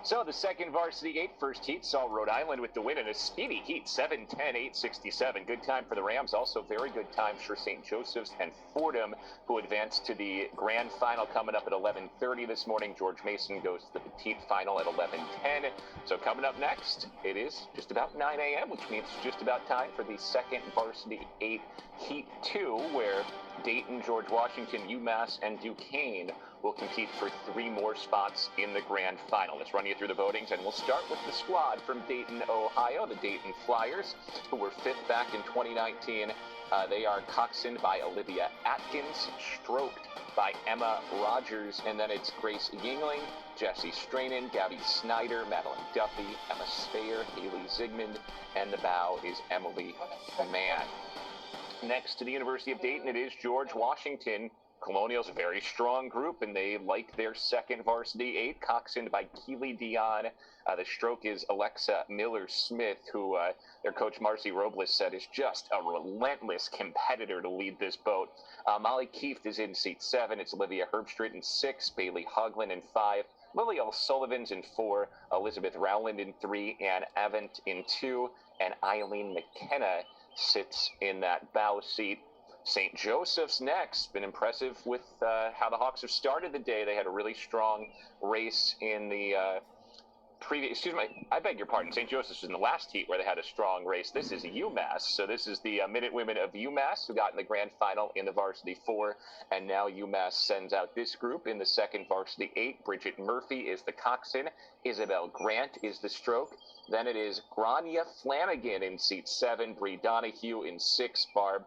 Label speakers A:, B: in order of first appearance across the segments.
A: So the second Varsity 8 first heat saw Rhode Island with the win in a speedy heat, 7-10, 867. Good time for the Rams. Also very good times for St. Joseph's and Fordham, who advanced to the grand final coming up at 11:30 this morning. George Mason goes to the petite final at 11:10. So coming up next, it is just about 9 a.m., which means it's just about time for the second Varsity 8 Heat 2, where Dayton, George Washington, UMass, and Duquesne will compete for 3 more spots in the grand final. Let's run you through the votings, and we'll start with the squad from Dayton, Ohio, the Dayton Flyers, who were 5th back in 2019. They are coxswained by Olivia Atkins, stroked by Emma Rogers, and then it's Grace Yingling, Jessie Strainen, Gabby Snyder, Madeline Duffy, Emma Speyer, Haley Zygmunt, and the bow is Emily Mann. Next to the University of Dayton, it is George Washington. Colonials, a very strong group, and they like their second Varsity 8, coxswained by Keely Dion. The stroke is Alexa Miller-Smith, who their coach Marcy Robles said is just a relentless competitor to lead this boat. Molly Keefe is in seat 7. It's Olivia Herbstritt in 6, Bailey Hoagland in 5, Lily O'Sullivan's in 4, Elizabeth Rowland in 3, Ann Avent in 2, and Eileen McKenna sits in that bow seat. St. Joseph's next. Been impressive with how the Hawks have started the day. They had a really strong race in the I beg your pardon. St. Joseph's was in the last heat where they had a strong race. This is UMass. So this is the Minute Women of UMass who got in the grand final in the Varsity 4. And now UMass sends out this group in the second Varsity 8. Bridget Murphy is the coxswain. Isabel Grant is the stroke. Then it is Grania Flanagan in seat 7. Bree Donahue in 6. Barb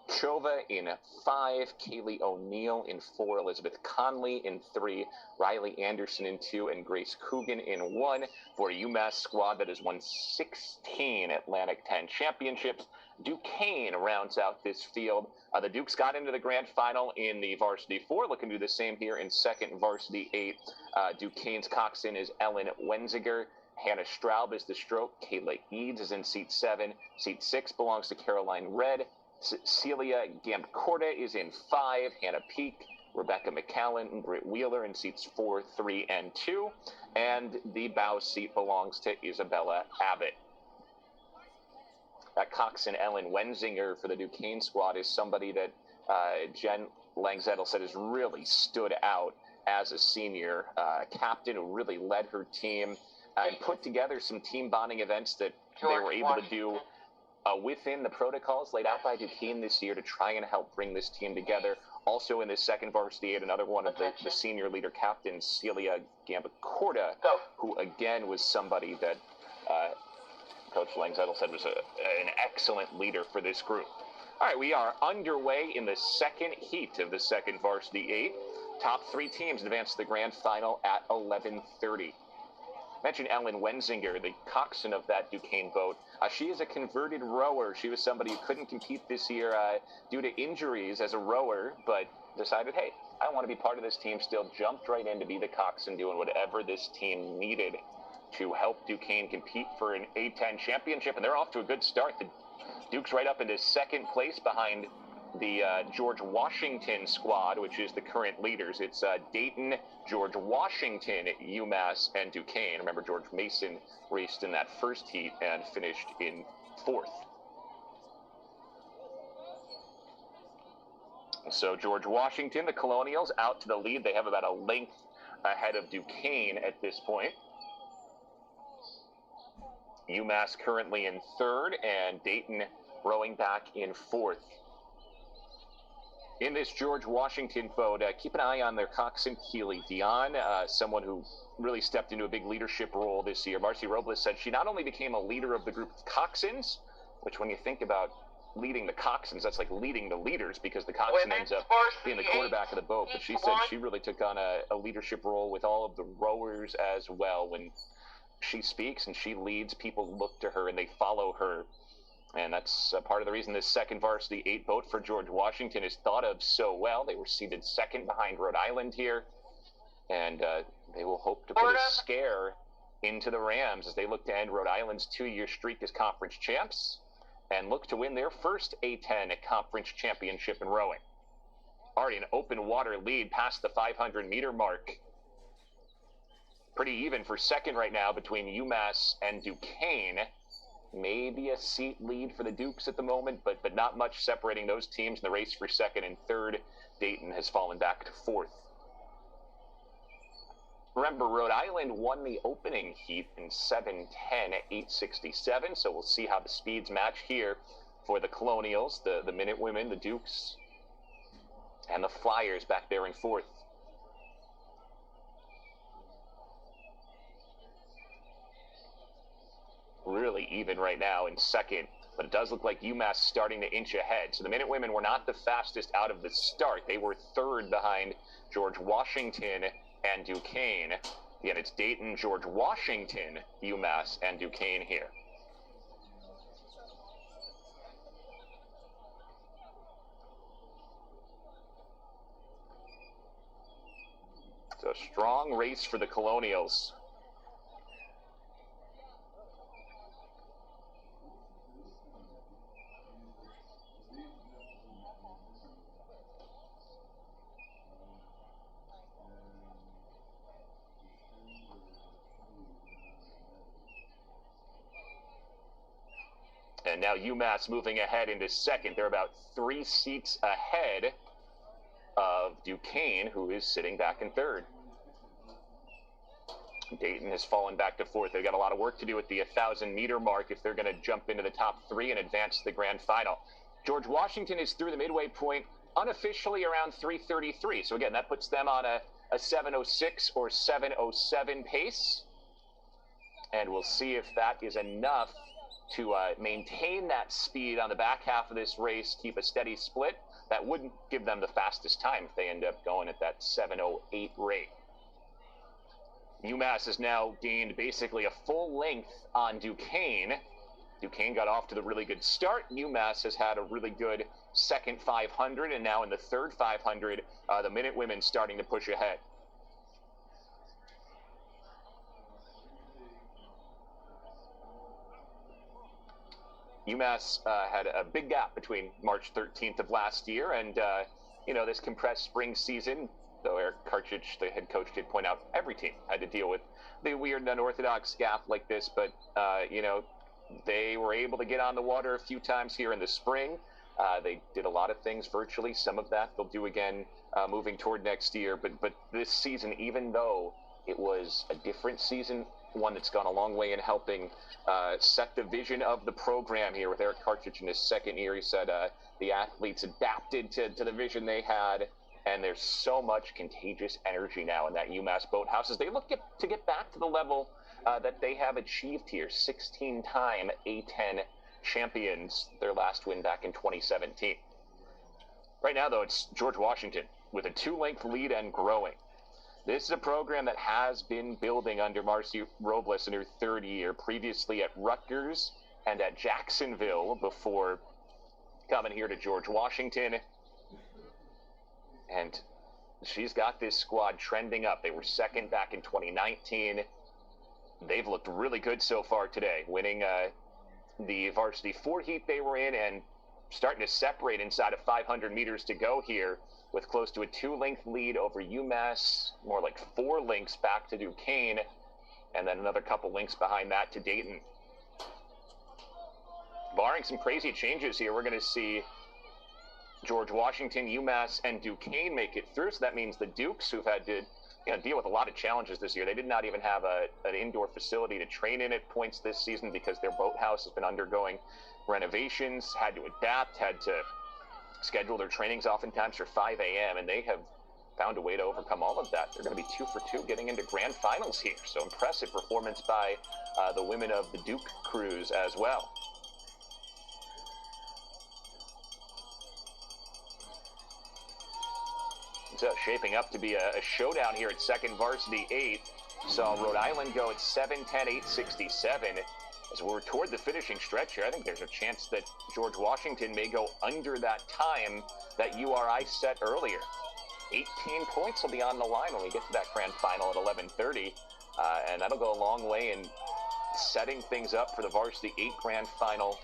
A: Chova in 5, Kaylee O'Neill in 4, Elizabeth Conley in 3, Riley Anderson in 2, and Grace Coogan in 1 for a UMass squad that has won 16 Atlantic 10 championships. Duquesne rounds out this field. The Dukes got into the grand final in the Varsity 4, looking to do the same here in second Varsity 8. Duquesne's coxswain is Ellen Wenziger. Hannah Straub is the stroke. Kayla Eads is in seat 7. Seat 6 belongs to Caroline Red. Celia Gambcorda is in 5, Hannah Peak, Rebecca McCallan, and Britt Wheeler in seats 4, 3, and 2. And the bow seat belongs to Isabella Abbott. That coxswain Ellen Wenzinger for the Duquesne squad is somebody that Jen Langzettel said has really stood out as a senior captain who really led her team and put together some team bonding events that they were able to do within the protocols laid out by Duquesne this year to try and help bring this team together. Also in this second Varsity 8, another one of the senior leader captains, Celia Gambcorda, who again was somebody that Coach Langzettel said was an excellent leader for this group. All right, we are underway in the second heat of the second Varsity 8. Top 3 teams advance to the grand final at 11:30. Mentioned Ellen Wenzinger, the coxswain of that Duquesne boat. She is a converted rower. She was somebody who couldn't compete this year due to injuries as a rower, but decided, hey, I want to be part of this team still. Jumped right in to be the coxswain, doing whatever this team needed to help Duquesne compete for an A-10 championship, and they're off to a good start. The Dukes right up into second place behind the George Washington squad, which is the current leaders. It's Dayton, George Washington, UMass, and Duquesne. Remember, George Mason raced in that first heat and finished in 4th. So George Washington, the Colonials, out to the lead. They have about a length ahead of Duquesne at this point. UMass currently in 3rd, and Dayton rowing back in 4th. In this George Washington boat, keep an eye on their coxswain, Keely Dion, someone who really stepped into a big leadership role this year. Marcy Robles said she not only became a leader of the group of coxswains, which when you think about leading the coxswains, that's like leading the leaders because the coxswain ends up being the quarterback of the boat. But she said she really took on a leadership role with all of the rowers as well. When she speaks and she leads, people look to her and they follow her. And that's part of the reason this second Varsity 8 boat for George Washington is thought of so well. They were seated second behind Rhode Island here. And they will hope to put a scare into the Rams as they look to end Rhode Island's 2-year streak as conference champs and look to win their first A-10 conference championship in rowing. Already an open water lead past the 500-meter mark Pretty even for second right now between UMass and Duquesne. Maybe a seat lead for the Dukes at the moment, but not much separating those teams in the race for second and third. Dayton has fallen back to fourth. Remember, Rhode Island won the opening heat in 7:10 at 8:67, so we'll see how the speeds match here for the Colonials, the Minute Women, the Dukes, and the Flyers back there in fourth. Really even right now in second, but it does look like UMass starting to inch ahead. So the Minute Women were not the fastest out of the start. They were third behind George Washington and Duquesne. Again, it's Dayton, George Washington, UMass, and Duquesne here. So a strong race for the Colonials. And now UMass moving ahead into second. They're about 3 seats ahead of Duquesne, who is sitting back in third. Dayton has fallen back to fourth. They've got a lot of work to do at the 1,000-meter mark if they're going to jump into the top 3 and advance to the grand final. George Washington is through the midway point unofficially around 3:33. So again, that puts them on a 7:06 or 7:07 pace. And we'll see if that is enough to maintain that speed on the back half of this race, keep a steady split. That wouldn't give them the fastest time if they end up going at that 7:08 rate. UMass has now gained basically a full length on Duquesne. Duquesne got off to the really good start. UMass has had a really good second 500, and now in the third 500, the Minute Women starting to push ahead. UMass had a big gap between March 13th of last year and, this compressed spring season, though Eric Karchich, the head coach, did point out every team had to deal with the weird and unorthodox gap like this, but, they were able to get on the water a few times here in the spring. They did a lot of things virtually. Some of that they'll do again moving toward next year. But this season, even though it was a different season, one that's gone a long way in helping set the vision of the program here with Eric Karchich in his second year. He said the athletes adapted to the vision they had, and there's so much contagious energy now in that UMass boathouse as they look to get back to the level that they have achieved here. 16-time A10 champions, their last win back in 2017. Right now, though, it's George Washington with a 2-length lead and growing. This is a program that has been building under Marcy Robles in her third year, previously at Rutgers and at Jacksonville before coming here to George Washington. And she's got this squad trending up. They were second back in 2019. They've looked really good so far today, winning the Varsity 4 heat they were in and starting to separate inside of 500 meters to go here, with close to a 2-length lead over UMass, more like 4 lengths back to Duquesne, and then another couple lengths behind that to Dayton. Barring some crazy changes here, we're going to see George Washington, UMass, and Duquesne make it through. So that means the Dukes, who've had to deal with a lot of challenges this year. They did not even have an indoor facility to train in at points this season because their boathouse has been undergoing renovations, had to adapt, had to schedule their trainings oftentimes for 5 a.m., and they have found a way to overcome all of that. They're going to be 2 for 2 getting into grand finals here. So impressive performance by the women of the Duke Crews as well. So shaping up to be a showdown here at second Varsity 8. Saw Rhode Island go at 7:10, 8:67. As we're toward the finishing stretch here, I think there's a chance that George Washington may go under that time that URI set earlier. 18 points will be on the line when we get to that grand final at 11:30, and that'll go a long way in setting things up for the Varsity 8 grand final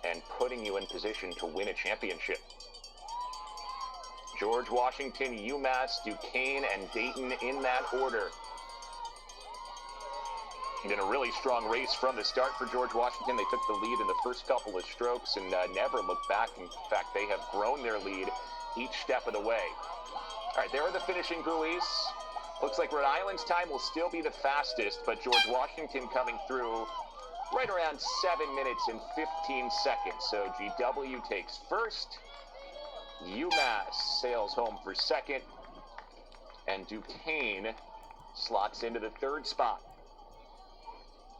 A: and putting you in position to win a championship. George Washington, UMass, Duquesne, and Dayton in that order. And in a really strong race from the start for George Washington. They took the lead in the first couple of strokes and never looked back. In fact, they have grown their lead each step of the way. All right, there are the finishing buoys. Looks like Rhode Island's time will still be the fastest, but George Washington coming through right around 7 minutes and 15 seconds. So GW takes first. UMass sails home for second. And Duquesne slots into the third spot.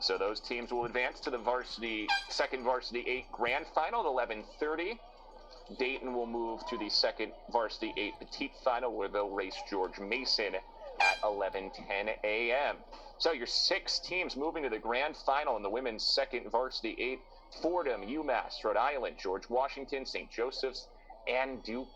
A: So those teams will advance to the second Varsity 8 Grand Final at 11:30. Dayton will move to the second Varsity 8 Petite Final, where they'll race George Mason at 11:10 a.m. So your 6 teams moving to the Grand Final in the women's second Varsity 8: Fordham, UMass, Rhode Island, George Washington, St. Joseph's, and Duke.